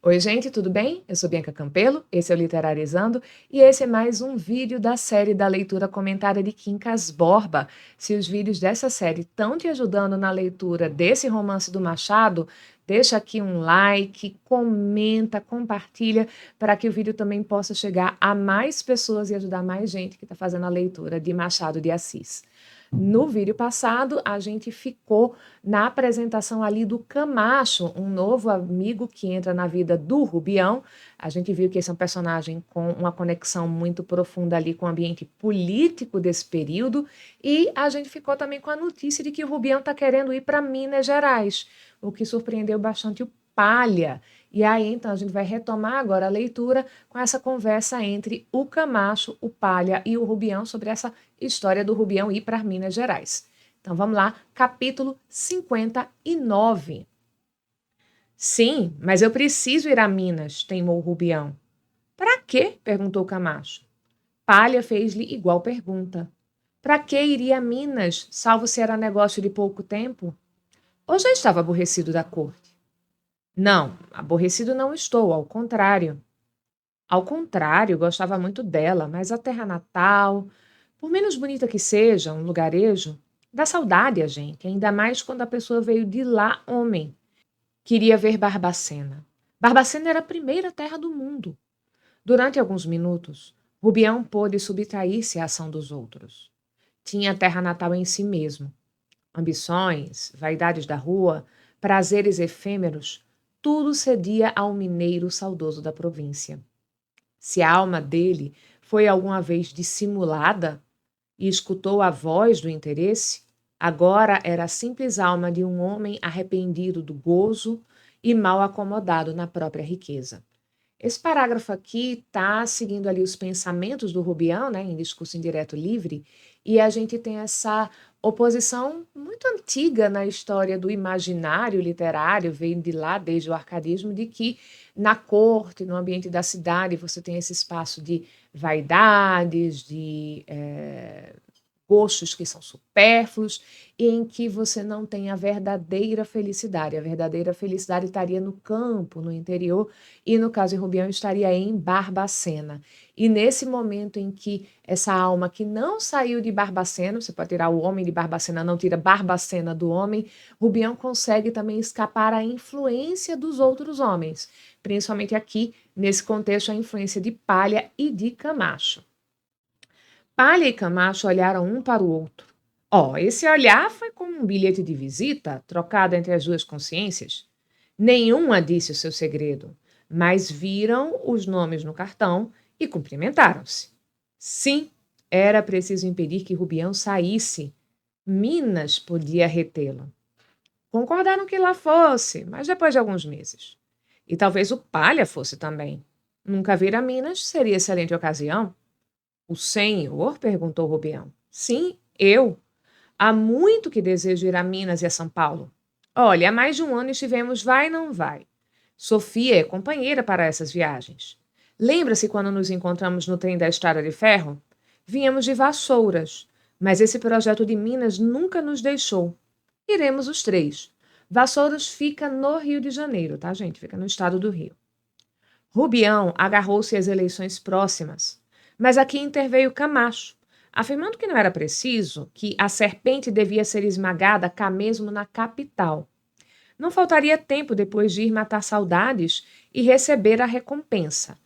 Oi, gente, tudo bem? Eu sou Bianca Campelo, esse é o Literarizando e esse é mais um vídeo da série da leitura comentada de Quincas Borba. Se os vídeos dessa série estão te ajudando na leitura desse romance do Machado, deixa aqui um like, comenta, compartilha, para que o vídeo também possa chegar a mais pessoas e ajudar mais gente que está fazendo a leitura de Machado de Assis. No vídeo passado, a gente ficou na apresentação ali do Camacho, um novo amigo que entra na vida do Rubião. A gente viu que esse é um personagem com uma conexão muito profunda ali com o ambiente político desse período. E a gente ficou também com a notícia de que o Rubião está querendo ir para Minas Gerais, o que surpreendeu bastante o Palha. E aí, então, a gente vai retomar agora a leitura com essa conversa entre o Camacho, o Palha e o Rubião sobre essa história do Rubião ir para Minas Gerais. Então vamos lá, capítulo 59. Sim, mas eu preciso ir a Minas, teimou o Rubião. Para quê? Perguntou Camacho. Palha fez-lhe igual pergunta. Para que iria a Minas, salvo se era negócio de pouco tempo? Ou já estava aborrecido da corte? Não, aborrecido não estou, ao contrário. Ao contrário, gostava muito dela, mas a terra natal, por menos bonita que seja, um lugarejo, dá saudade a gente, ainda mais quando a pessoa veio de lá, homem. Queria ver Barbacena. Barbacena era a primeira terra do mundo. Durante alguns minutos, Rubião pôde subtrair-se à ação dos outros. Tinha a terra natal em si mesmo. Ambições, vaidades da rua, prazeres efêmeros, tudo cedia ao mineiro saudoso da província. Se a alma dele foi alguma vez dissimulada e escutou a voz do interesse, agora era a simples alma de um homem arrependido do gozo e mal acomodado na própria riqueza. Esse parágrafo aqui está seguindo ali os pensamentos do Rubião, né, em discurso indireto livre, e a gente tem essa oposição muito antiga na história do imaginário literário, veio de lá desde o arcadismo, de que na corte, no ambiente da cidade, você tem esse espaço de vaidades, de gostos que são supérfluos e em que você não tem a verdadeira felicidade. A verdadeira felicidade estaria no campo, no interior, e no caso de Rubião estaria em Barbacena. E nesse momento em que essa alma que não saiu de Barbacena, você pode tirar o homem de Barbacena, não tira Barbacena do homem, Rubião consegue também escapar à influência dos outros homens, principalmente aqui, nesse contexto, a influência de Palha e de Camacho. Palha e Camacho olharam um para o outro. Esse olhar foi como um bilhete de visita, trocado entre as duas consciências. Nenhuma disse o seu segredo, mas viram os nomes no cartão e cumprimentaram-se. Sim, era preciso impedir que Rubião saísse. Minas podia retê-lo. Concordaram que lá fosse, mas depois de alguns meses. E talvez o Palha fosse também. Nunca vir a Minas seria excelente ocasião. O senhor? Perguntou Rubião. Sim, eu. Há muito que desejo ir a Minas e a São Paulo. Olha, há mais de um ano estivemos vai e não vai. Sofia é companheira para essas viagens. Lembra-se quando nos encontramos no trem da Estrada de Ferro? Vínhamos de Vassouras, mas esse projeto de Minas nunca nos deixou. Iremos os três. Vassouras fica no Rio de Janeiro, tá, gente? Fica no estado do Rio. Rubião agarrou-se às eleições próximas, mas aqui interveio Camacho, afirmando que não era preciso, que a serpente devia ser esmagada cá mesmo na capital. Não faltaria tempo depois de ir matar saudades e receber a recompensa.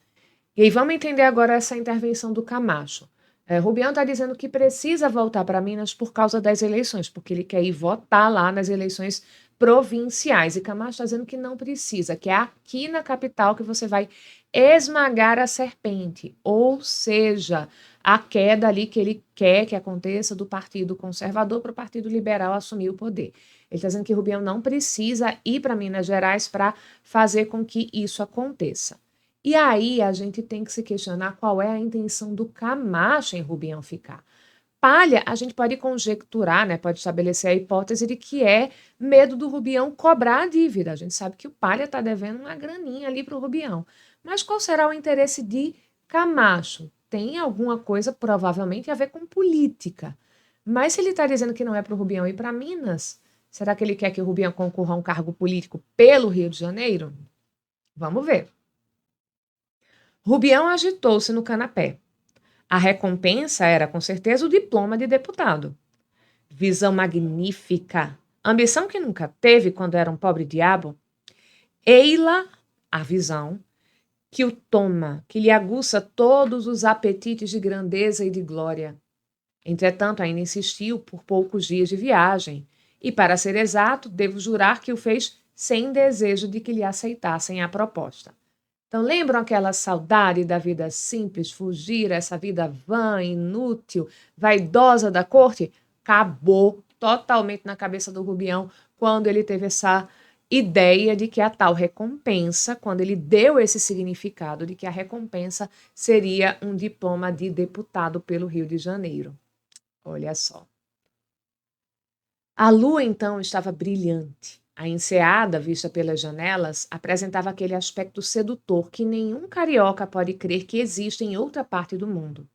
E aí vamos entender agora essa intervenção do Camacho. Rubião está dizendo que precisa voltar para Minas por causa das eleições, porque ele quer ir votar lá nas eleições provinciais. E Camacho está dizendo que não precisa, que é aqui na capital que você vai esmagar a serpente, ou seja, a queda ali que ele quer que aconteça do Partido Conservador para o Partido Liberal assumir o poder. Ele está dizendo que Rubião não precisa ir para Minas Gerais para fazer com que isso aconteça. E aí a gente tem que se questionar qual é a intenção do Camacho em Rubião ficar. Palha, a gente pode conjecturar, né, pode estabelecer a hipótese de que é medo do Rubião cobrar a dívida. A gente sabe que o Palha está devendo uma graninha ali para o Rubião. Mas qual será o interesse de Camacho? Tem alguma coisa, provavelmente, a ver com política. Mas se ele está dizendo que não é para o Rubião ir para Minas, será que ele quer que o Rubião concorra a um cargo político pelo Rio de Janeiro? Vamos ver. Rubião agitou-se no canapé. A recompensa era, com certeza, o diploma de deputado. Visão magnífica. Ambição que nunca teve quando era um pobre diabo. Ei-la, a visão, que o toma, que lhe aguça todos os apetites de grandeza e de glória. Entretanto, ainda insistiu por poucos dias de viagem, e, para ser exato, devo jurar que o fez sem desejo de que lhe aceitassem a proposta. Então, lembram aquela saudade da vida simples, fugir essa vida vã, inútil, vaidosa da corte? Acabou totalmente na cabeça do Rubião quando ele teve essa ideia de que a tal recompensa, quando ele deu esse significado de que a recompensa seria um diploma de deputado pelo Rio de Janeiro. Olha só. A lua então estava brilhante. A enseada, vista pelas janelas, apresentava aquele aspecto sedutor que nenhum carioca pode crer que existe em outra parte do mundo.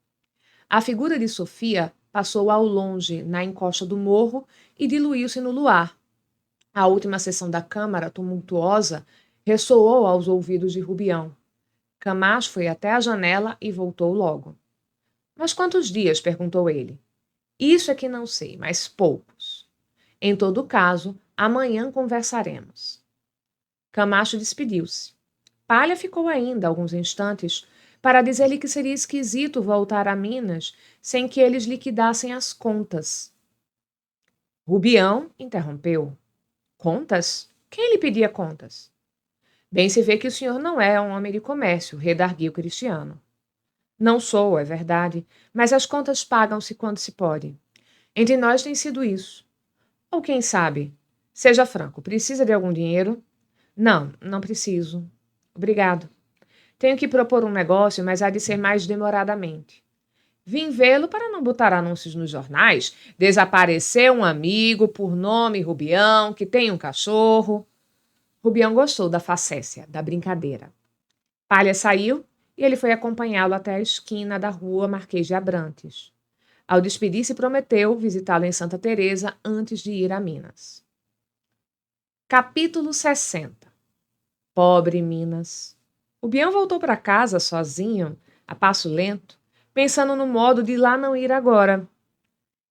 A figura de Sofia passou ao longe na encosta do morro e diluiu-se no luar. A última sessão da Câmara, tumultuosa, ressoou aos ouvidos de Rubião. Camacho foi até a janela e voltou logo. Mas quantos dias? Perguntou ele. Isso é que não sei, mas poucos. Em todo caso, amanhã conversaremos. Camacho despediu-se. Palha ficou ainda alguns instantes para dizer-lhe que seria esquisito voltar a Minas sem que eles liquidassem as contas. Rubião interrompeu. Contas? Quem lhe pedia contas? Bem se vê que o senhor não é um homem de comércio, redarguiu Cristiano. Não sou, é verdade, mas as contas pagam-se quando se pode. Entre nós tem sido isso. Ou quem sabe? Seja franco, precisa de algum dinheiro? Não, não preciso. Obrigado. Tenho que propor um negócio, mas há de ser mais demoradamente. Vim vê-lo para não botar anúncios nos jornais. Desapareceu um amigo por nome Rubião, que tem um cachorro. Rubião gostou da facécia, da brincadeira. Palha saiu e ele foi acompanhá-lo até a esquina da rua Marquês de Abrantes. Ao despedir-se, prometeu visitá-lo em Santa Teresa antes de ir a Minas. Capítulo 60. Pobre Minas. O Bião voltou para casa sozinho, a passo lento, pensando no modo de lá não ir agora.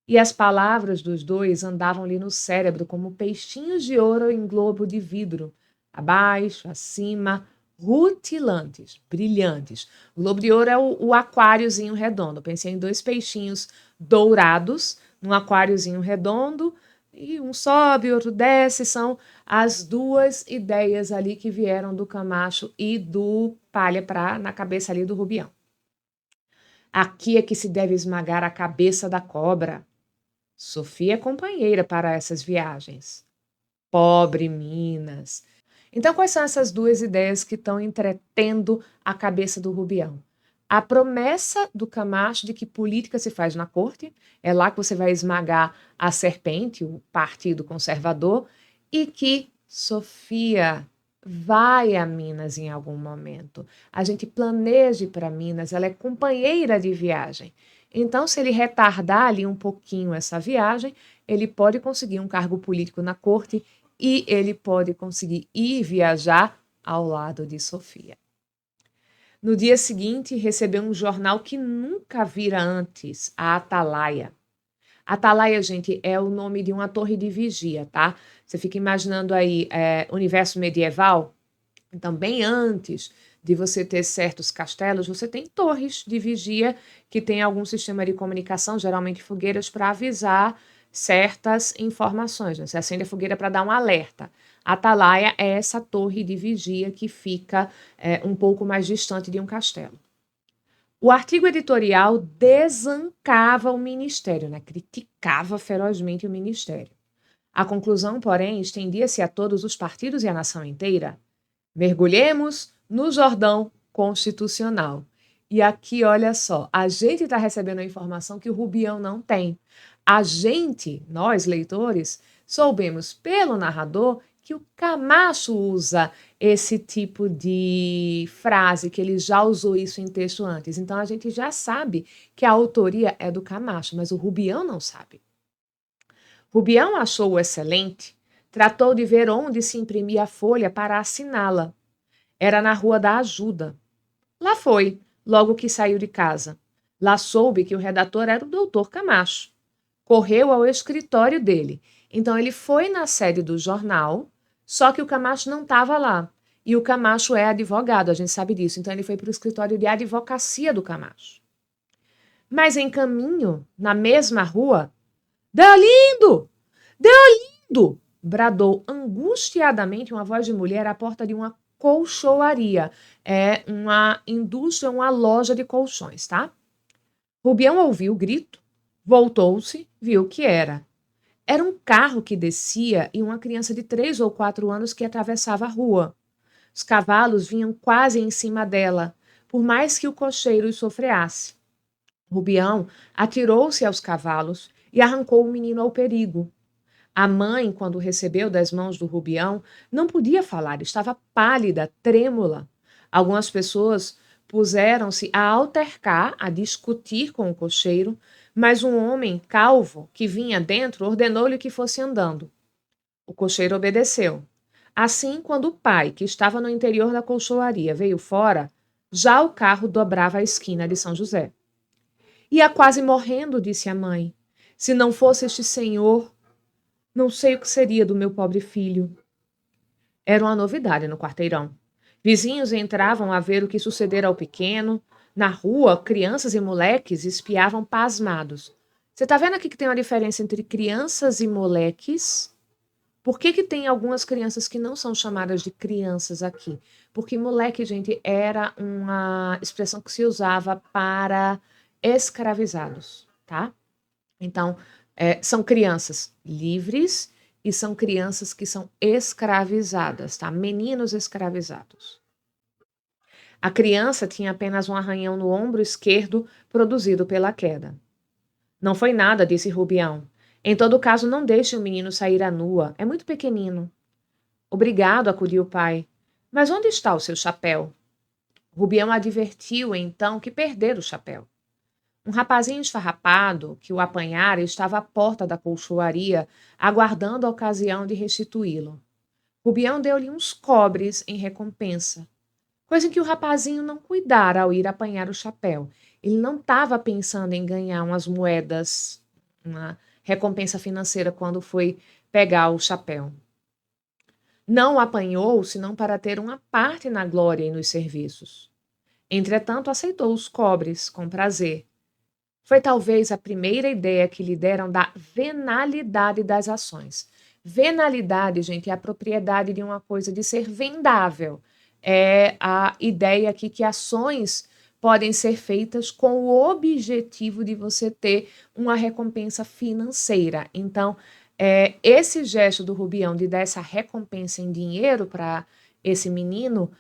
E as palavras dos dois andavam-lhe no cérebro como peixinhos de ouro em globo de vidro, abaixo, acima, rutilantes, brilhantes. O globo de ouro é o aquáriozinho redondo. Pensei em dois peixinhos dourados num aquáriozinho redondo, e um sobe, outro desce, são as duas ideias ali que vieram do Camacho e do Palha na cabeça ali do Rubião. Aqui é que se deve esmagar a cabeça da cobra. Sofia é companheira para essas viagens. Pobre Minas. Então, quais são essas duas ideias que estão entretendo a cabeça do Rubião? A promessa do Camacho de que política se faz na corte, é lá que você vai esmagar a serpente, o Partido Conservador, e que Sofia vai a Minas em algum momento. A gente planeja ir para Minas, ela é companheira de viagem. Então, se ele retardar ali um pouquinho essa viagem, ele pode conseguir um cargo político na corte e ele pode conseguir ir viajar ao lado de Sofia. No dia seguinte, recebeu um jornal que nunca vira antes, a Atalaia. Atalaia, gente, é o nome de uma torre de vigia, tá? Você fica imaginando aí universo medieval? Então, bem antes de você ter certos castelos, você tem torres de vigia que tem algum sistema de comunicação, geralmente fogueiras, para avisar certas informações. Né? Você acende a fogueira para dar um alerta. A Atalaia é essa torre de vigia que fica um pouco mais distante de um castelo. O artigo editorial desancava o ministério, né? Criticava ferozmente o ministério. A conclusão, porém, estendia-se a todos os partidos e à nação inteira. Mergulhemos no Jordão constitucional. E aqui, olha só, a gente está recebendo a informação que o Rubião não tem. A gente, nós leitores, soubemos pelo narrador que o Camacho usa esse tipo de frase, que ele já usou isso em texto antes. Então a gente já sabe que a autoria é do Camacho, mas o Rubião não sabe. Rubião achou-o excelente, tratou de ver onde se imprimia a folha para assiná-la. Era na Rua da Ajuda. Lá foi, logo que saiu de casa. Lá soube que o redator era o doutor Camacho. Correu ao escritório dele. Então ele foi na sede do jornal, só que o Camacho não estava lá. E o Camacho é advogado, a gente sabe disso. Então ele foi para o escritório de advocacia do Camacho. Mas em caminho, na mesma rua, Deolindo! Deolindo! Bradou angustiadamente uma voz de mulher à porta de uma colchoaria. É uma indústria, uma loja de colchões, tá? Rubião ouviu o grito, voltou-se, viu o que era. Era um carro que descia e uma criança de 3 ou 4 anos que atravessava a rua. Os cavalos vinham quase em cima dela, por mais que o cocheiro os sofreasse. Rubião atirou-se aos cavalos e arrancou o menino ao perigo. A mãe, quando o recebeu das mãos do Rubião, não podia falar, estava pálida, trêmula. Algumas pessoas puseram-se a altercar, a discutir com o cocheiro, mas um homem calvo que vinha dentro ordenou-lhe que fosse andando. O cocheiro obedeceu. Assim, quando o pai, que estava no interior da colchoaria, veio fora, já o carro dobrava a esquina de São José. Ia quase morrendo, disse a mãe. Se não fosse este senhor, não sei o que seria do meu pobre filho. Era uma novidade no quarteirão. Vizinhos entravam a ver o que sucedera ao pequeno. Na rua, crianças e moleques espiavam pasmados. Você está vendo aqui que tem uma diferença entre crianças e moleques? Por que tem algumas crianças que não são chamadas de crianças aqui? Porque moleque, gente, era uma expressão que se usava para escravizados, tá? Então, são crianças livres e são crianças que são escravizadas, tá? Meninos escravizados. A criança tinha apenas um arranhão no ombro esquerdo produzido pela queda. Não foi nada, disse Rubião. Em todo caso, não deixe o menino sair à nua. É muito pequenino. Obrigado, acudiu o pai. Mas onde está o seu chapéu? Rubião advertiu então que perdera o chapéu. Um rapazinho esfarrapado que o apanhara estava à porta da colchoaria, aguardando a ocasião de restituí-lo. Rubião deu-lhe uns cobres em recompensa, coisa em que o rapazinho não cuidara ao ir apanhar o chapéu. Ele não estava pensando em ganhar umas moedas, uma recompensa financeira quando foi pegar o chapéu. Não o apanhou senão para ter uma parte na glória e nos serviços. Entretanto, aceitou os cobres com prazer. Foi talvez a primeira ideia que lhe deram da venalidade das ações. Venalidade, gente, é a propriedade de uma coisa de ser vendável. É a ideia aqui que ações podem ser feitas com o objetivo de você ter uma recompensa financeira. Então, esse gesto do Rubião de dar essa recompensa em dinheiro para esse menino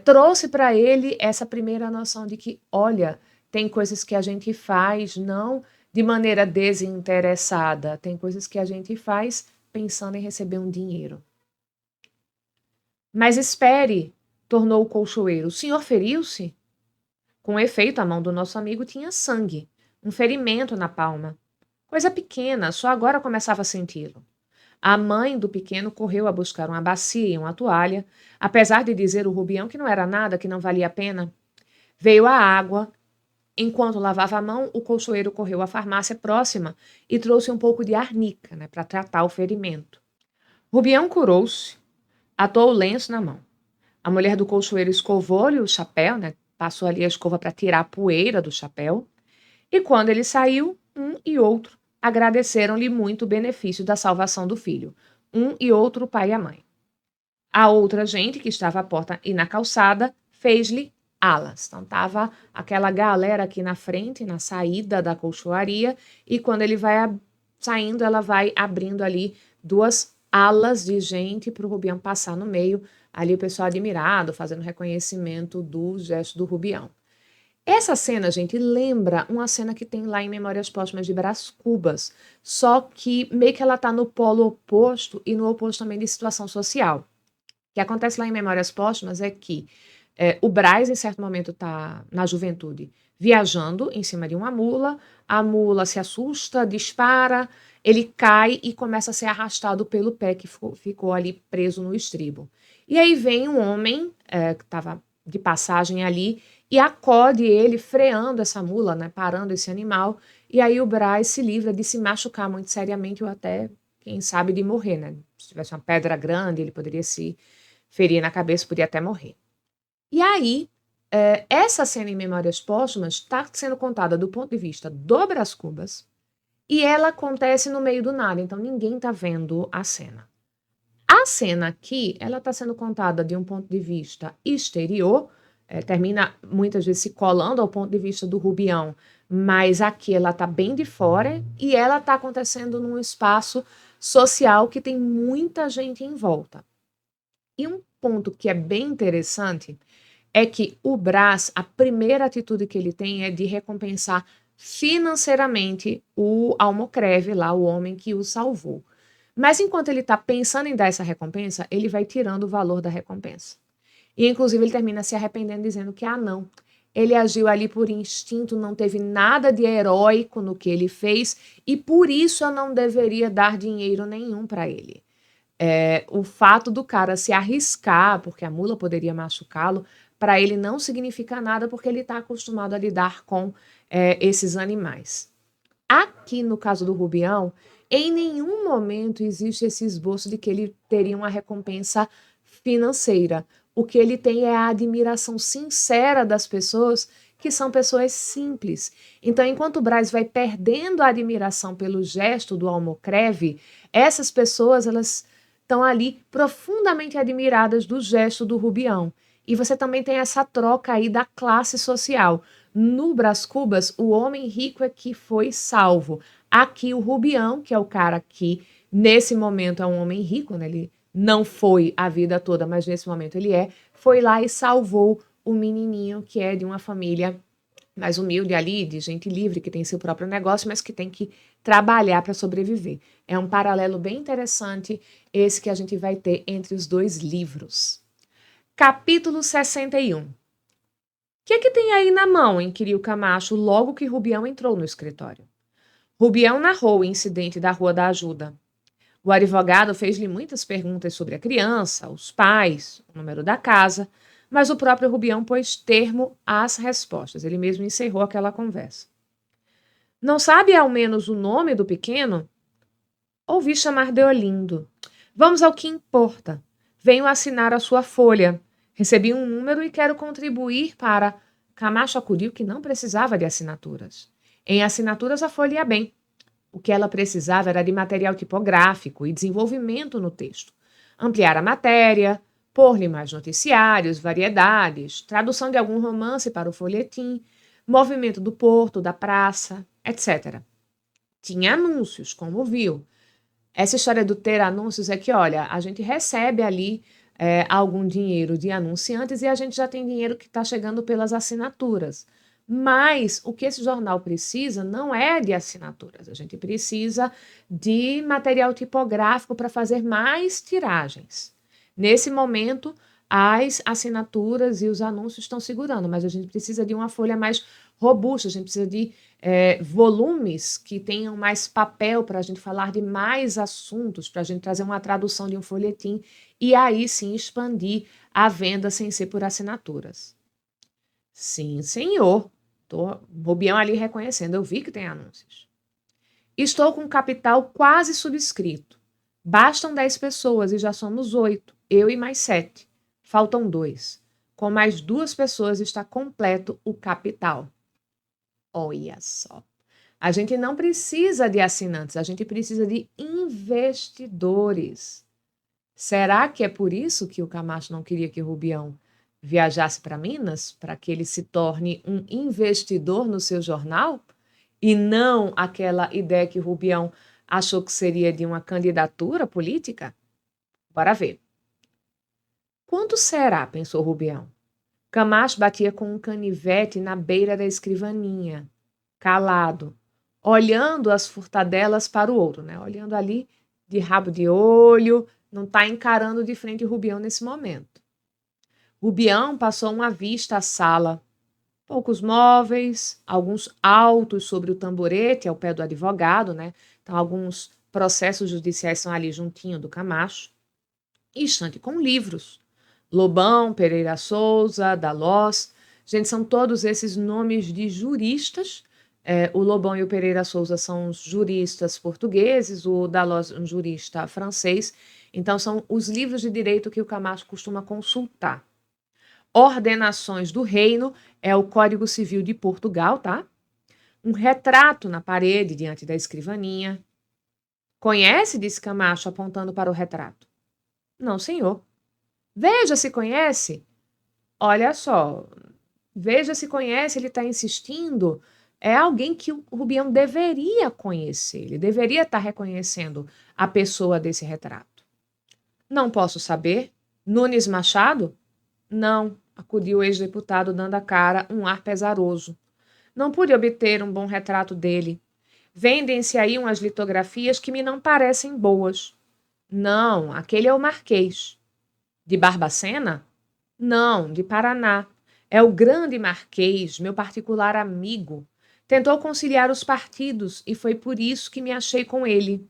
trouxe para ele essa primeira noção de que, olha, tem coisas que a gente faz não de maneira desinteressada, tem coisas que a gente faz pensando em receber um dinheiro. Mas espere, tornou o colchoeiro, o senhor feriu-se? Com efeito, a mão do nosso amigo tinha sangue, um ferimento na palma. Coisa pequena, só agora começava a senti-lo. A mãe do pequeno correu a buscar uma bacia e uma toalha, apesar de dizer o Rubião que não era nada, que não valia a pena. Veio a água. Enquanto lavava a mão, o colchoeiro correu à farmácia próxima e trouxe um pouco de arnica, né, para tratar o ferimento. Rubião curou-se, atou o lenço na mão. A mulher do colchoeiro escovou-lhe o chapéu, né, passou ali a escova para tirar a poeira do chapéu, e quando ele saiu, um e outro agradeceram-lhe muito o benefício da salvação do filho, um e outro o pai e a mãe. A outra gente que estava à porta e na calçada fez-lhe alas. Então, estava aquela galera aqui na frente, na saída da colchoaria, e quando ele vai saindo, ela vai abrindo ali duas alas de gente para o Rubião passar no meio. Ali o pessoal admirado, fazendo reconhecimento do gesto do Rubião. Essa cena, gente, lembra uma cena que tem lá em Memórias Póstumas de Brás Cubas, só que meio que ela está no polo oposto e no oposto também de situação social. O que acontece lá em Memórias Póstumas é que O Brás, em certo momento, está na juventude viajando em cima de uma mula, a mula se assusta, dispara, ele cai e começa a ser arrastado pelo pé que ficou ali preso no estribo. E aí vem um homem que estava de passagem ali e acode ele freando essa mula, né, parando esse animal, e aí o Brás se livra de se machucar muito seriamente ou até, quem sabe, de morrer, né? Se tivesse uma pedra grande, ele poderia se ferir na cabeça, podia até morrer. E aí, essa cena em Memórias Póstumas está sendo contada do ponto de vista do Brás Cubas e ela acontece no meio do nada, então ninguém está vendo a cena. A cena aqui, ela está sendo contada de um ponto de vista exterior, termina muitas vezes se colando ao ponto de vista do Rubião, mas aqui ela está bem de fora e ela está acontecendo num espaço social que tem muita gente em volta. E um ponto que é bem interessante é que o Brás, a primeira atitude que ele tem é de recompensar financeiramente o almocreve lá, o homem que o salvou. Mas enquanto ele está pensando em dar essa recompensa, ele vai tirando o valor da recompensa. E inclusive ele termina se arrependendo, dizendo que, não, ele agiu ali por instinto, não teve nada de heróico no que ele fez, e por isso eu não deveria dar dinheiro nenhum para ele. O fato do cara se arriscar, porque a mula poderia machucá-lo, para ele não significa nada, porque ele está acostumado a lidar com esses animais. Aqui no caso do Rubião, em nenhum momento existe esse esboço de que ele teria uma recompensa financeira. O que ele tem é a admiração sincera das pessoas, que são pessoas simples. Então, enquanto o Brás vai perdendo a admiração pelo gesto do almocreve, essas pessoas elas estão ali profundamente admiradas do gesto do Rubião. E você também tem essa troca aí da classe social. No Brás Cubas, o homem rico é que foi salvo. Aqui, o Rubião, que é o cara que, nesse momento, é um homem rico, né? Ele não foi a vida toda, mas nesse momento ele foi lá e salvou o menininho, que é de uma família mais humilde ali, de gente livre, que tem seu próprio negócio, mas que tem que trabalhar para sobreviver. É um paralelo bem interessante esse que a gente vai ter entre os dois livros. Capítulo 61. O que tem aí na mão? Inquiriu Camacho logo que Rubião entrou no escritório. Rubião narrou o incidente da Rua da Ajuda. O advogado fez-lhe muitas perguntas sobre a criança, os pais, o número da casa, mas o próprio Rubião pôs termo às respostas. Ele mesmo encerrou aquela conversa. Não sabe ao menos o nome do pequeno? Ouvi chamar de Olindo. Vamos ao que importa. Venho assinar a sua folha. Recebi um número e quero contribuir para. Camacho acudiu que não precisava de assinaturas. Em assinaturas a folha ia bem. O que ela precisava era de material tipográfico e desenvolvimento no texto. Ampliar a matéria, pôr-lhe mais noticiários, variedades, tradução de algum romance para o folhetim, movimento do porto, da praça, etc. Tinha anúncios, como viu. Essa história do ter anúncios é que, olha, a gente recebe ali algum dinheiro de anunciantes e a gente já tem dinheiro que está chegando pelas assinaturas. Mas o que esse jornal precisa não é de assinaturas, a gente precisa de material tipográfico para fazer mais tiragens. Nesse momento, as assinaturas e os anúncios estão segurando, mas a gente precisa de uma folha mais robusta, a gente precisa de volumes que tenham mais papel para a gente falar de mais assuntos, para a gente trazer uma tradução de um folhetim e aí sim expandir a venda sem ser por assinaturas. Sim, senhor. Rubião ali reconhecendo, eu vi que tem anúncios. Estou com capital quase subscrito. Bastam 10 pessoas e já somos 8, eu e mais 7. Faltam 2. Com mais 2 pessoas está completo o capital. Olha só. A gente não precisa de assinantes, a gente precisa de investidores. Será que é por isso que o Camacho não queria que o Rubião viajasse para Minas? Para que ele se torne um investidor no seu jornal? E não aquela ideia que o Rubião achou que seria de uma candidatura política? Bora ver. Quanto será? Pensou Rubião. Camacho batia com um canivete na beira da escrivaninha, calado, olhando as furtadelas para o outro, né? Olhando ali de rabo de olho, não está encarando de frente o Rubião nesse momento. Rubião passou uma vista à sala. Poucos móveis, alguns autos sobre o tamborete ao pé do advogado, né? Então, alguns processos judiciais são ali juntinho do Camacho. E estante com livros. Lobão, Pereira Souza, Dalós. Gente, são todos esses nomes de juristas. O Lobão e o Pereira Souza são os juristas portugueses, o Dalós um jurista francês. Então, são os livros de direito que o Camacho costuma consultar. Ordenações do Reino é o Código Civil de Portugal, tá? Um retrato na parede diante da escrivaninha. Conhece? Disse Camacho, apontando para o retrato. Não, senhor. Veja se conhece. Olha só, veja se conhece, ele está insistindo. É alguém que o Rubião deveria conhecer, ele deveria estar reconhecendo a pessoa desse retrato. Não posso saber. Nunes Machado? Não, acudiu o ex-deputado, dando à cara um ar pesaroso. Não pude obter um bom retrato dele. Vendem-se aí umas litografias que me não parecem boas. Não, aquele é o Marquês. De Barbacena? Não, de Paraná. É o grande Marquês, meu particular amigo. Tentou conciliar os partidos e foi por isso que me achei com ele.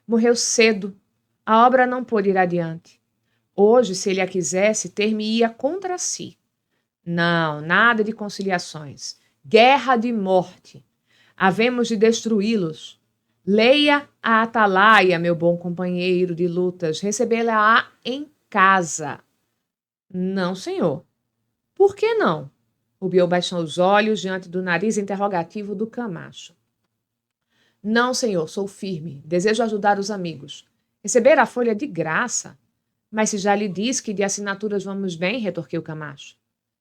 Morreu cedo. A obra não pôde ir adiante. Hoje, se ele a quisesse, ter-me-ia contra si. Não, nada de conciliações. Guerra de morte. Havemos de destruí-los. Leia a Atalaia, meu bom companheiro de lutas, recebê-la-á em casa. Não, senhor. Por que não? O Biel baixou os olhos diante do nariz interrogativo do Camacho. Não, senhor, sou firme. Desejo ajudar os amigos. Receber a folha de graça. Mas se já lhe disse que de assinaturas vamos bem, retorquiu Camacho.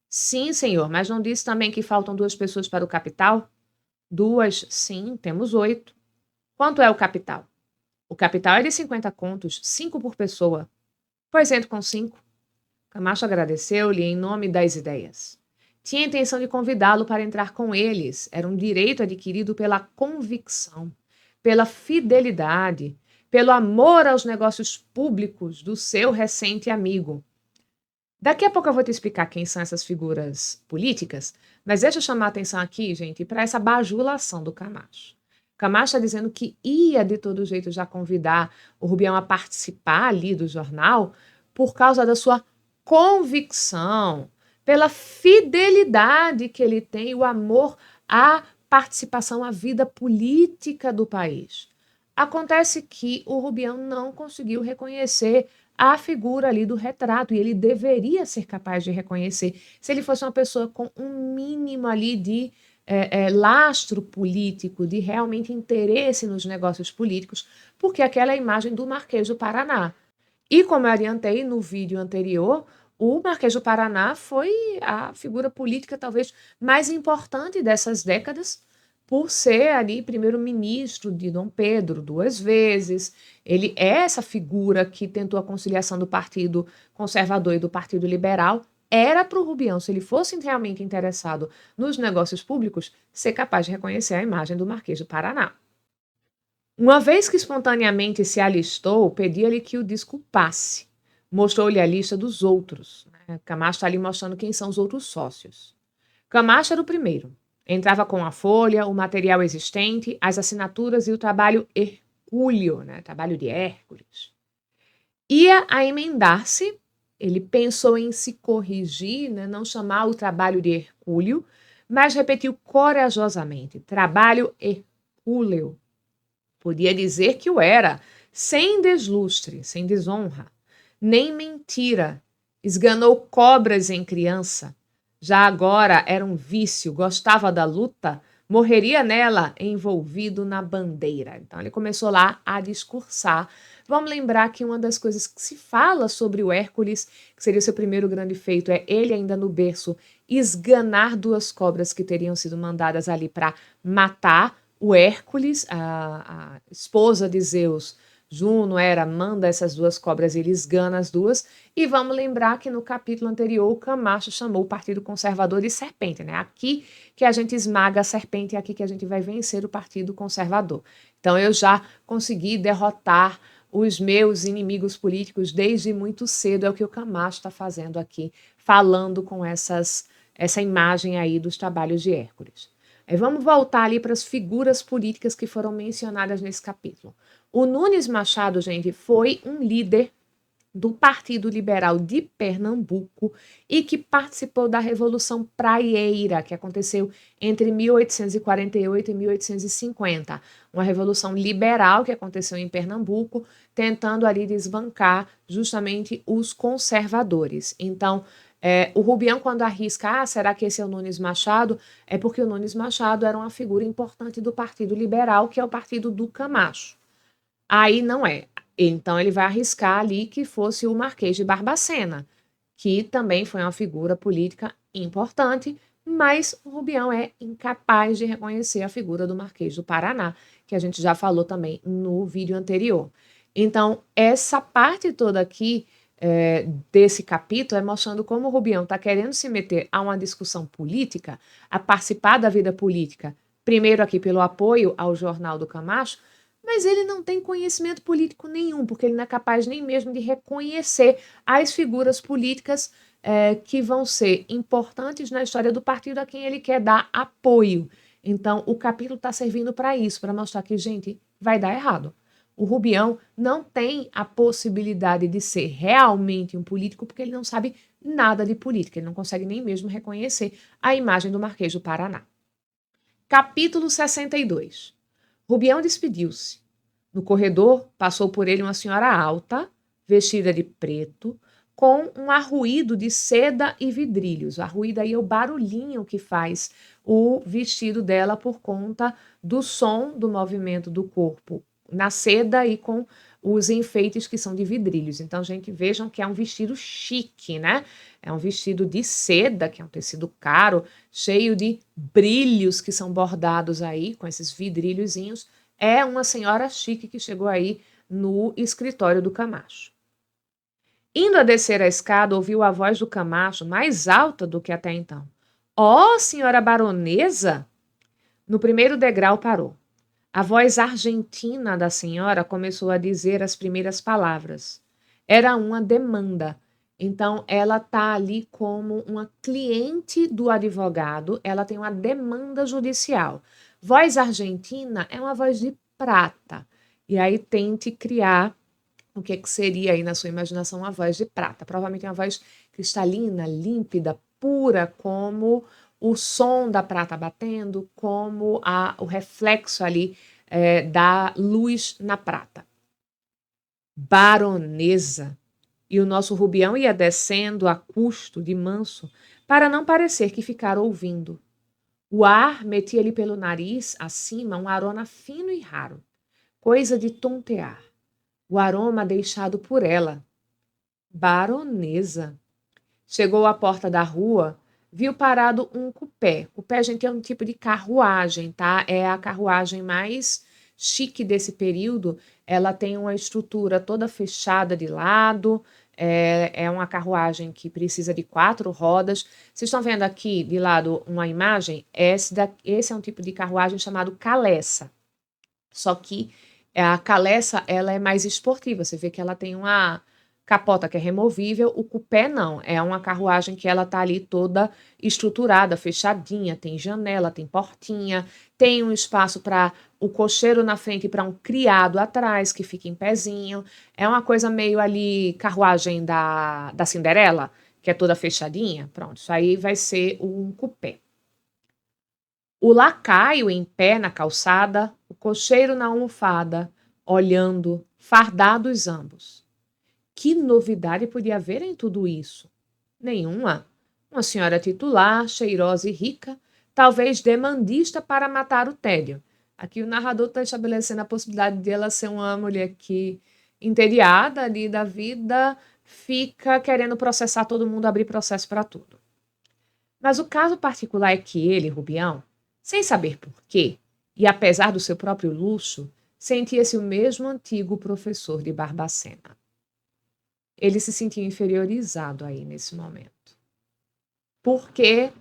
Sim, senhor, mas não disse também que faltam 2 pessoas para o capital? 2, sim, temos 8. Quanto é o capital? O capital é de 50 contos, 5 por pessoa. Pois entro com 5. Camacho agradeceu-lhe em nome das ideias. Tinha a intenção de convidá-lo para entrar com eles. Era um direito adquirido pela convicção, pela fidelidade, pelo amor aos negócios públicos do seu recente amigo. Daqui a pouco eu vou te explicar quem são essas figuras políticas, mas deixa eu chamar a atenção aqui, gente, para essa bajulação do Camacho. Camacho está dizendo que ia de todo jeito já convidar o Rubião a participar ali do jornal por causa da sua convicção, pela fidelidade que ele tem, o amor à participação, à vida política do país. Acontece que o Rubião não conseguiu reconhecer a figura ali do retrato, e ele deveria ser capaz de reconhecer se ele fosse uma pessoa com um mínimo ali de lastro político, de realmente interesse nos negócios políticos, porque aquela é a imagem do Marquês do Paraná. E como eu adiantei no vídeo anterior, o Marquês do Paraná foi a figura política talvez mais importante dessas décadas, por ser ali primeiro-ministro de Dom Pedro 2 vezes. Ele é essa figura que tentou a conciliação do Partido Conservador e do Partido Liberal. Era para o Rubião, se ele fosse realmente interessado nos negócios públicos, ser capaz de reconhecer a imagem do Marquês do Paraná. Uma vez que espontaneamente se alistou, pedia-lhe que o desculpasse. Mostrou-lhe a lista dos outros. Camacho está ali mostrando quem são os outros sócios. Camacho era o primeiro. Entrava com a folha, o material existente, as assinaturas e o trabalho hercúleo, trabalho de Hércules. Ia a emendar-se, ele pensou em se corrigir, não chamar o trabalho de hercúleo, mas repetiu corajosamente, trabalho hercúleo. Podia dizer que o era, sem deslustre, sem desonra, nem mentira. Esganou cobras em criança. Já agora era um vício, gostava da luta, morreria nela, envolvido na bandeira. Então ele começou lá a discursar. Vamos lembrar que uma das coisas que se fala sobre o Hércules, que seria o seu primeiro grande feito, é ele ainda no berço esganar 2 cobras que teriam sido mandadas ali para matar o Hércules, a esposa de Zeus, Juno, manda essas 2 cobras, ele esgana as 2. E vamos lembrar que no capítulo anterior, o Camacho chamou o Partido Conservador de serpente. Aqui que a gente esmaga a serpente, é aqui que a gente vai vencer o Partido Conservador. Então, eu já consegui derrotar os meus inimigos políticos desde muito cedo, é o que o Camacho está fazendo aqui, falando com essa imagem aí dos trabalhos de Hércules. Aí vamos voltar ali para as figuras políticas que foram mencionadas nesse capítulo. O Nunes Machado, gente, foi um líder do Partido Liberal de Pernambuco e que participou da Revolução Praieira, que aconteceu entre 1848 e 1850. Uma revolução liberal que aconteceu em Pernambuco, tentando ali desbancar justamente os conservadores. Então, o Rubião, quando arrisca, será que esse é o Nunes Machado? É porque o Nunes Machado era uma figura importante do Partido Liberal, que é o partido do Camacho. Aí não é. Então ele vai arriscar ali que fosse o Marquês de Barbacena, que também foi uma figura política importante, mas o Rubião é incapaz de reconhecer a figura do Marquês do Paraná, que a gente já falou também no vídeo anterior. Então, essa parte toda aqui desse capítulo é mostrando como o Rubião está querendo se meter a uma discussão política, a participar da vida política, primeiro aqui pelo apoio ao Jornal do Camacho, mas ele não tem conhecimento político nenhum, porque ele não é capaz nem mesmo de reconhecer as figuras políticas que vão ser importantes na história do partido a quem ele quer dar apoio. Então, o capítulo está servindo para isso, para mostrar que, gente, vai dar errado. O Rubião não tem a possibilidade de ser realmente um político, porque ele não sabe nada de política, ele não consegue nem mesmo reconhecer a imagem do Marquês do Paraná. Capítulo 62. Rubião despediu-se. No corredor, passou por ele uma senhora alta, vestida de preto, com um arruído de seda e vidrilhos. O arruído aí é o barulhinho que faz o vestido dela por conta do som do movimento do corpo na seda e com os enfeites que são de vidrilhos. Então, gente, vejam que é um vestido chique, né? É um vestido de seda, que é um tecido caro, cheio de brilhos que são bordados aí, com esses vidrilhozinhos. É uma senhora chique que chegou aí no escritório do Camacho. Indo a descer a escada, ouviu a voz do Camacho, mais alta do que até então. Ó, senhora baronesa! No primeiro degrau parou. A voz argentina da senhora começou a dizer as primeiras palavras. Era uma demanda. Então, ela está ali como uma cliente do advogado, ela tem uma demanda judicial. Voz argentina é uma voz de prata. E aí tente criar o que seria aí na sua imaginação uma voz de prata. Provavelmente uma voz cristalina, límpida, pura, como o som da prata batendo, como o reflexo ali da luz na prata. Baronesa. E o nosso Rubião ia descendo a custo de manso para não parecer que ficara ouvindo. O ar metia-lhe pelo nariz, acima, um aroma fino e raro, coisa de tontear. O aroma deixado por ela. Baronesa. Chegou à porta da rua, viu parado um cupé. Cupé, gente, é um tipo de carruagem, tá? É a carruagem mais chique desse período. Ela tem uma estrutura toda fechada de lado, é uma carruagem que precisa de 4 rodas. Vocês estão vendo aqui de lado uma imagem? Esse é um tipo de carruagem chamado caleça. Só que a caleça, ela é mais esportiva. Você vê que ela tem uma capota que é removível, o cupé não. É uma carruagem que ela tá ali toda estruturada, fechadinha, tem janela, tem portinha, tem um espaço para o cocheiro na frente e para um criado atrás que fica em pezinho. É uma coisa meio ali carruagem da Cinderela, que é toda fechadinha. Pronto, isso aí vai ser um cupé. O lacaio em pé na calçada, o cocheiro na almofada, olhando, fardados ambos. Que novidade podia haver em tudo isso? Nenhuma. Uma senhora titular, cheirosa e rica, talvez demandista para matar o tédio. Aqui o narrador está estabelecendo a possibilidade de ela ser uma mulher que, entediada ali da vida, fica querendo processar todo mundo, abrir processo para tudo. Mas o caso particular é que ele, Rubião, sem saber por quê, e apesar do seu próprio luxo, sentia-se o mesmo antigo professor de Barbacena. Ele se sentia inferiorizado aí nesse momento. Porque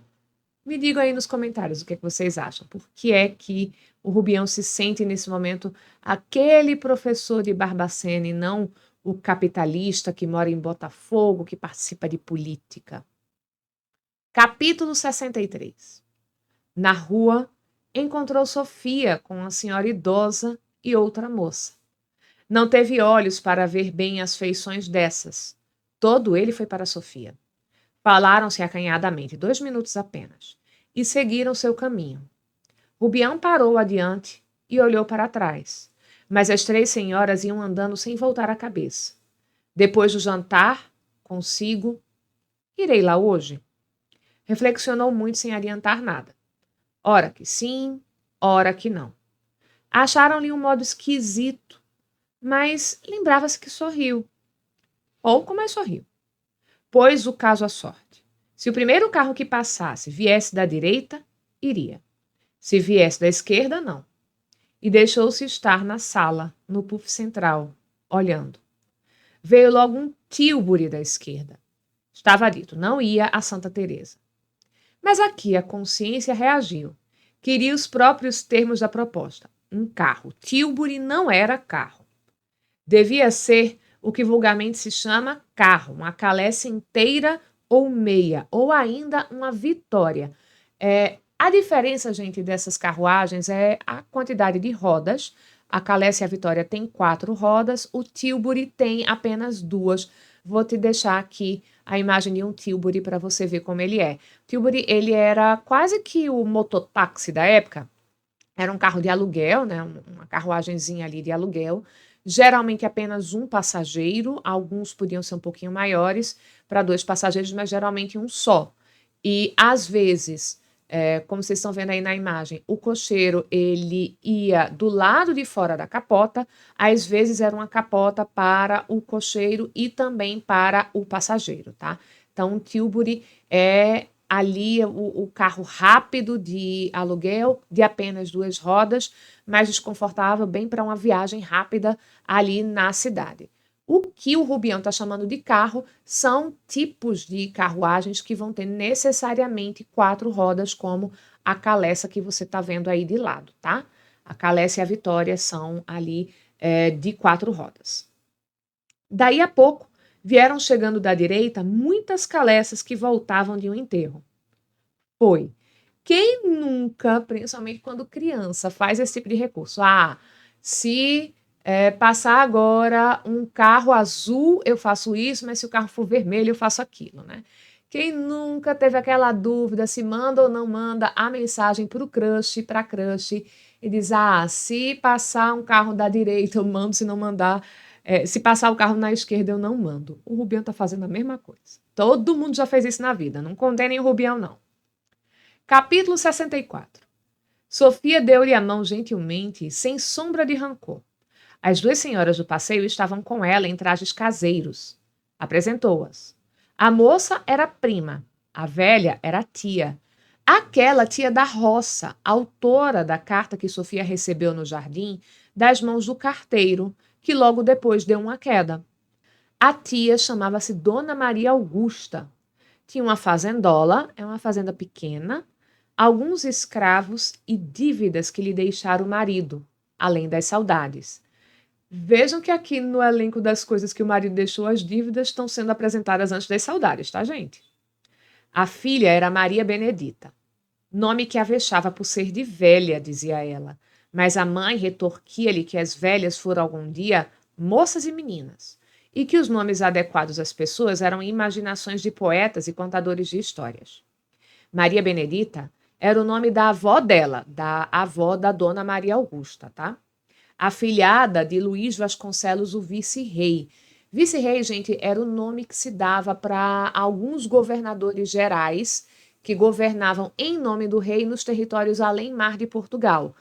Me digam aí nos comentários o que é que vocês acham. Por que é que o Rubião se sente nesse momento aquele professor de Barbacena e não o capitalista que mora em Botafogo, que participa de política? Capítulo 63. Na rua, encontrou Sofia com uma senhora idosa e outra moça. Não teve olhos para ver bem as feições dessas. Todo ele foi para Sofia. Falaram-se acanhadamente, 2 minutos apenas, e seguiram seu caminho. Rubião parou adiante e olhou para trás, mas as 3 senhoras iam andando sem voltar a cabeça. Depois do jantar, consigo, irei lá hoje? Reflexionou muito sem adiantar nada. Ora que sim, ora que não. Acharam-lhe um modo esquisito, mas lembrava-se que sorriu. Pouco, mas sorriu. Pôs o caso à sorte. Se o primeiro carro que passasse viesse da direita, iria. Se viesse da esquerda, não. E deixou-se estar na sala, no puff central, olhando. Veio logo um tílburi da esquerda. Estava dito, não ia a Santa Teresa. Mas aqui a consciência reagiu. Queria os próprios termos da proposta. Um carro. Tilbury não era carro. Devia ser o que vulgarmente se chama carro, uma Calesse inteira ou meia, ou ainda uma Vitória. A diferença, gente, dessas carruagens é a quantidade de rodas. A Calesse e a Vitória têm 4 rodas, o Tilbury tem apenas 2. Vou te deixar aqui a imagem de um Tilbury para você ver como ele é. O Tilbury, ele era quase que o mototáxi da época. Era um carro de aluguel, né? Uma carruagenzinha ali de aluguel. Geralmente apenas um passageiro, alguns podiam ser um pouquinho maiores, para 2 passageiros, mas geralmente um só. E às vezes, como vocês estão vendo aí na imagem, o cocheiro ele ia do lado de fora da capota, às vezes era uma capota para o cocheiro e também para o passageiro, tá? Então, o Tilbury é ali o carro rápido de aluguel, de apenas 2 rodas, mais desconfortável, bem para uma viagem rápida ali na cidade. O que o Rubião está chamando de carro são tipos de carruagens que vão ter necessariamente 4 rodas, como a Calessa que você está vendo aí de lado, tá? A Calessa e a Vitória são ali de 4 rodas. Daí a pouco, vieram chegando da direita muitas Calessas que voltavam de um enterro. Foi. Quem nunca, principalmente quando criança, faz esse tipo de recurso? Se passar agora um carro azul, eu faço isso, mas se o carro for vermelho, eu faço aquilo, né? Quem nunca teve aquela dúvida se manda ou não manda a mensagem para o crush, para a crush, e diz: se passar um carro da direita, eu mando, se não mandar. Se passar o carro na esquerda, eu não mando. O Rubião está fazendo a mesma coisa. Todo mundo já fez isso na vida. Não condenem o Rubião, não. Capítulo 64. Sofia deu-lhe a mão gentilmente, sem sombra de rancor. As 2 senhoras do passeio estavam com ela em trajes caseiros. Apresentou-as. A moça era prima, a velha era tia. Aquela tia da roça, autora da carta que Sofia recebeu no jardim, das mãos do carteiro, que logo depois deu uma queda. A tia chamava-se Dona Maria Augusta. Tinha uma fazendola, é uma fazenda pequena, alguns escravos e dívidas que lhe deixara o marido, além das saudades. Vejam que aqui no elenco das coisas que o marido deixou, as dívidas estão sendo apresentadas antes das saudades, tá, gente? A filha era Maria Benedita, nome que a vexava por ser de velha, dizia ela, mas a mãe retorquia-lhe que as velhas foram algum dia moças e meninas, e que os nomes adequados às pessoas eram imaginações de poetas e contadores de histórias. Maria Benedita era o nome da avó dela, da avó da Dona Maria Augusta, tá? Afilhada de Luís Vasconcelos, o vice-rei. Vice-rei, gente, era o nome que se dava para alguns governadores gerais que governavam em nome do rei nos territórios além-mar de Portugal.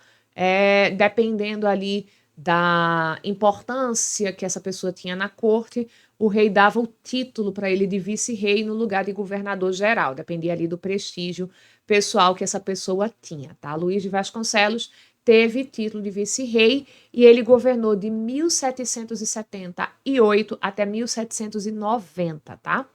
Dependendo ali da importância que essa pessoa tinha na corte, o rei dava o título para ele de vice-rei no lugar de governador geral, dependia ali do prestígio pessoal que essa pessoa tinha, tá? Luís de Vasconcelos teve título de vice-rei e ele governou de 1778 até 1790, tá?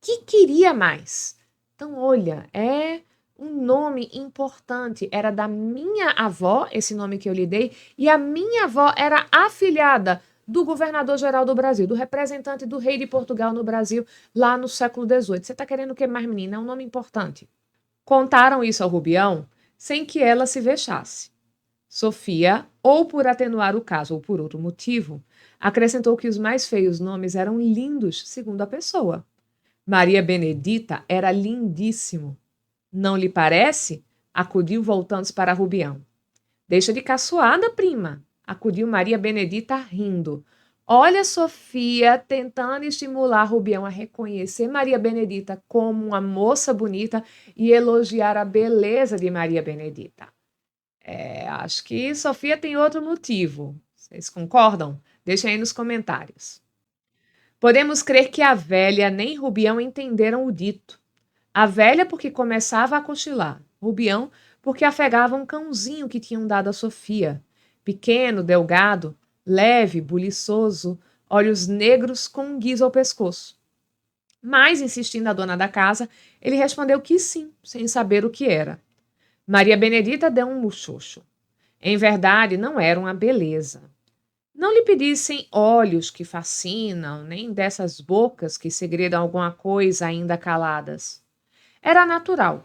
Que queria mais? Então, olha, é um nome importante. Era da minha avó, esse nome que eu lhe dei, e a minha avó era afilhada do governador-geral do Brasil, do representante do rei de Portugal no Brasil, lá no século XVIII. Você está querendo o que mais, menina? É um nome importante. Contaram isso ao Rubião sem que ela se vexasse. Sofia, ou por atenuar o caso ou por outro motivo, acrescentou que os mais feios nomes eram lindos, segundo a pessoa. Maria Benedita era lindíssimo. Não lhe parece? Acudiu voltando-se para Rubião. Deixa de caçoada, prima, acudiu Maria Benedita rindo. Olha Sofia tentando estimular Rubião a reconhecer Maria Benedita como uma moça bonita e elogiar a beleza de Maria Benedita. Acho que Sofia tem outro motivo. Vocês concordam? Deixem aí nos comentários. Podemos crer que a velha nem Rubião entenderam o dito. A velha porque começava a cochilar. Rubião porque afegava um cãozinho que tinham dado a Sofia. Pequeno, delgado, leve, buliçoso, olhos negros com um guizo ao pescoço. Mas, insistindo a dona da casa, ele respondeu que sim, sem saber o que era. Maria Benedita deu um muxoxo. Em verdade, não era uma beleza. Não lhe pedissem olhos que fascinam, nem dessas bocas que segredam alguma coisa ainda caladas. Era natural,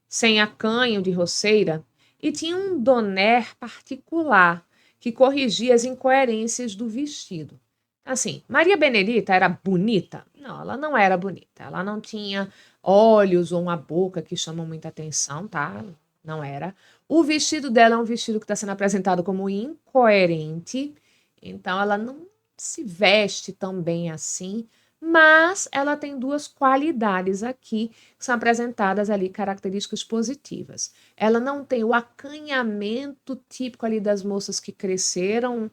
sem acanho de roceira, e tinha um doner particular que corrigia as incoerências do vestido. Assim, Maria Benedita era bonita? Não, ela não era bonita. Ela não tinha olhos ou uma boca que chamam muita atenção, tá? Não era. O vestido dela é um vestido que está sendo apresentado como incoerente, então ela não se veste tão bem assim, mas ela tem duas qualidades aqui que são apresentadas ali, características positivas. Ela não tem o acanhamento típico ali das moças que cresceram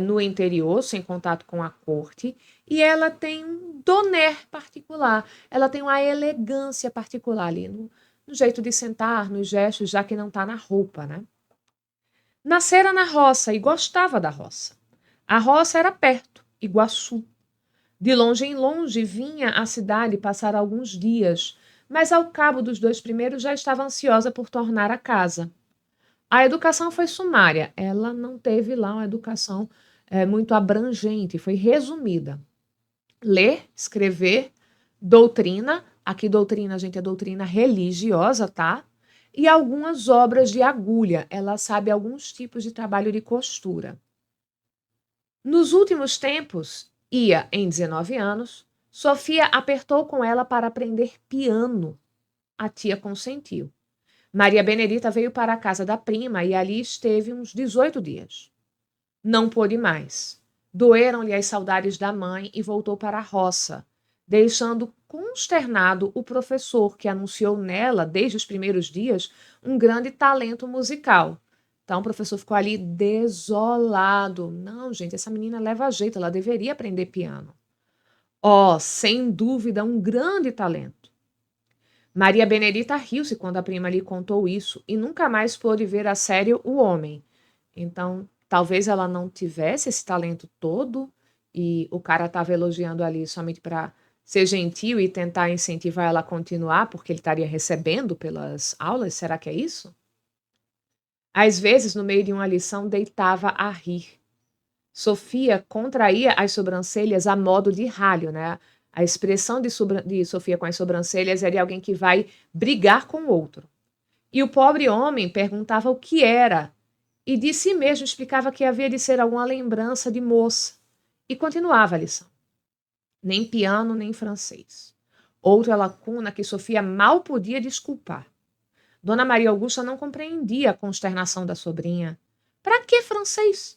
no interior, sem contato com a corte, e ela tem um doner particular, ela tem uma elegância particular ali no jeito de sentar, nos gestos, já que não está na roupa, né? Nascera na roça e gostava da roça. A roça era perto, Iguaçu. De longe em longe vinha à cidade passar alguns dias, mas ao cabo dos 2 primeiros já estava ansiosa por tornar a casa. A educação foi sumária, ela não teve lá uma educação muito abrangente, foi resumida. Ler, escrever, doutrina, aqui doutrina, gente, é doutrina religiosa, tá? E algumas obras de agulha, ela sabe alguns tipos de trabalho de costura. Nos últimos tempos, ia em 19 anos, Sofia apertou com ela para aprender piano. A tia consentiu. Maria Benedita veio para a casa da prima e ali esteve uns 18 dias. Não pôde mais. Doeram-lhe as saudades da mãe e voltou para a roça, deixando consternado o professor, que anunciou nela, desde os primeiros dias, um grande talento musical. Então, o professor ficou ali desolado. Não, gente, essa menina leva jeito, ela deveria aprender piano. Oh, sem dúvida, um grande talento. Maria Benedita riu-se quando a prima lhe contou isso e nunca mais pôde ver a sério o homem. Então, talvez ela não tivesse esse talento todo e o cara estava elogiando ali somente para ser gentil e tentar incentivar ela a continuar, porque ele estaria recebendo pelas aulas. Será que é isso? Às vezes, no meio de uma lição, deitava a rir. Sofia contraía as sobrancelhas a modo de ralho, né? A expressão de Sofia com as sobrancelhas é de alguém que vai brigar com o outro. E o pobre homem perguntava o que era, e de si mesmo explicava que havia de ser alguma lembrança de moça. E continuava a lição. Nem piano, nem francês. Outra lacuna que Sofia mal podia desculpar. Dona Maria Augusta não compreendia a consternação da sobrinha. Para que francês?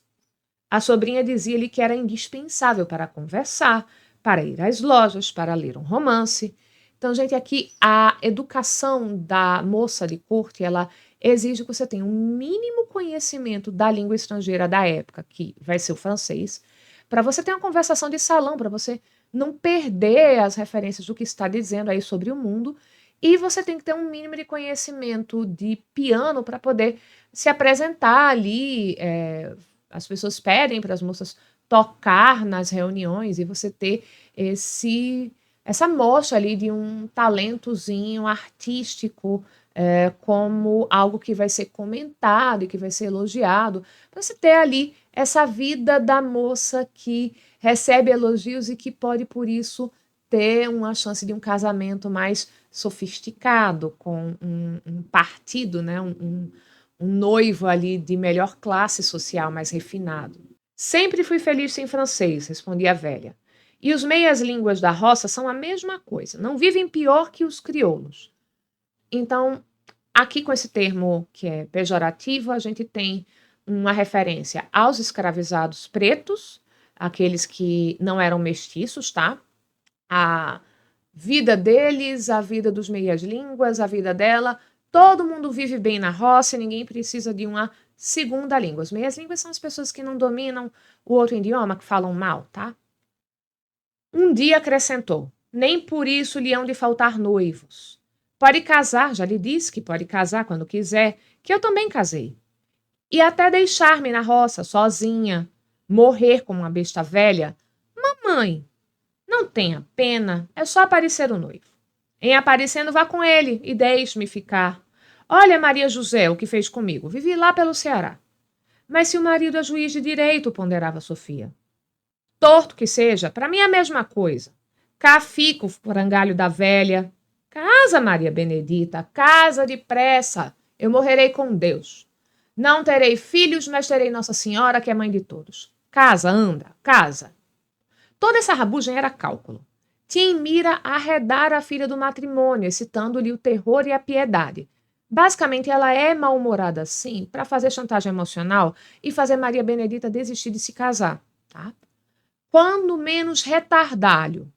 A sobrinha dizia-lhe que era indispensável para conversar, para ir às lojas, para ler um romance. Então, gente, aqui a educação da moça de corte, ela exige que você tenha um mínimo conhecimento da língua estrangeira da época, que vai ser o francês, para você ter uma conversação de salão, para você não perder as referências do que está dizendo aí sobre o mundo. E você tem que ter um mínimo de conhecimento de piano para poder se apresentar ali. As pessoas pedem para as moças tocar nas reuniões e você ter esse essa mostra ali de um talentozinho artístico, como algo que vai ser comentado e que vai ser elogiado, para você ter ali essa vida da moça que recebe elogios e que pode, por isso, ter uma chance de um casamento mais sofisticado, com um partido, né, um noivo ali de melhor classe social, mais refinado. Sempre fui feliz sem francês, respondia a velha. E os meias-línguas da roça são a mesma coisa, não vivem pior que os crioulos. Então, aqui com esse termo que é pejorativo, a gente tem uma referência aos escravizados pretos, aqueles que não eram mestiços, tá? A vida deles, a vida dos meias-línguas, a vida dela, todo mundo vive bem na roça e ninguém precisa de uma segunda língua. As meias-línguas são as pessoas que não dominam o outro idioma, que falam mal, tá? Um dia acrescentou: nem por isso lhe hão de faltar noivos. Pode casar, já lhe disse que pode casar quando quiser, que eu também casei. E até deixar-me na roça, sozinha, morrer como uma besta velha. Mamãe, não tenha pena, é só aparecer o noivo. Em aparecendo, vá com ele e deixe-me ficar. Olha, Maria José, o que fez comigo. Vivi lá pelo Ceará. Mas se o marido é juiz de direito, ponderava Sofia. Torto que seja, para mim é a mesma coisa. Cá fica o frangalho da velha. Casa, Maria Benedita, casa depressa. Eu morrerei com Deus. Não terei filhos, mas terei Nossa Senhora, que é mãe de todos. Casa, anda, casa. Toda essa rabugem era cálculo. Tinha em mira arredar a filha do matrimônio, excitando-lhe o terror e a piedade. Basicamente, ela é mal-humorada assim para fazer chantagem emocional e fazer Maria Benedita desistir de se casar, tá? Quando menos retardalho.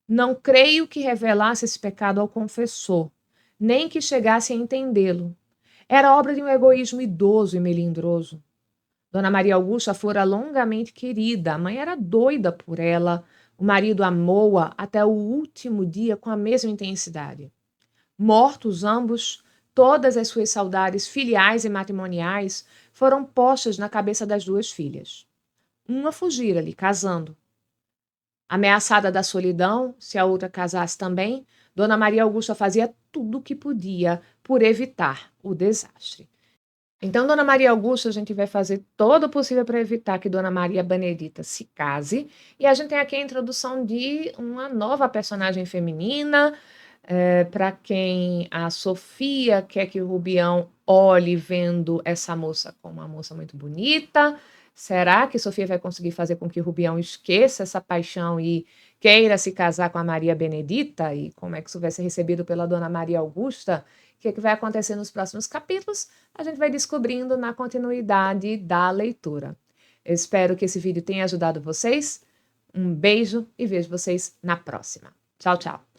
Não creio que revelasse esse pecado ao confessor, nem que chegasse a entendê-lo. Era obra de um egoísmo idoso e melindroso. Dona Maria Augusta fora longamente querida, a mãe era doida por ela, o marido amou-a até o último dia com a mesma intensidade. Mortos ambos, todas as suas saudades filiais e matrimoniais foram postas na cabeça das duas filhas. Uma fugira-lhe, casando. Ameaçada da solidão, se a outra casasse também, Dona Maria Augusta fazia tudo o que podia por evitar o desastre. Então, Dona Maria Augusta, a gente vai fazer todo o possível para evitar que Dona Maria Benedita se case. E a gente tem aqui a introdução de uma nova personagem feminina, para quem a Sofia quer que o Rubião olhe vendo essa moça como uma moça muito bonita. Será que Sofia vai conseguir fazer com que o Rubião esqueça essa paixão e queira se casar com a Maria Benedita? E como é que isso vai ser recebido pela Dona Maria Augusta? O que é que vai acontecer nos próximos capítulos? A gente vai descobrindo na continuidade da leitura. Eu espero que esse vídeo tenha ajudado vocês. Um beijo e vejo vocês na próxima. Tchau, tchau.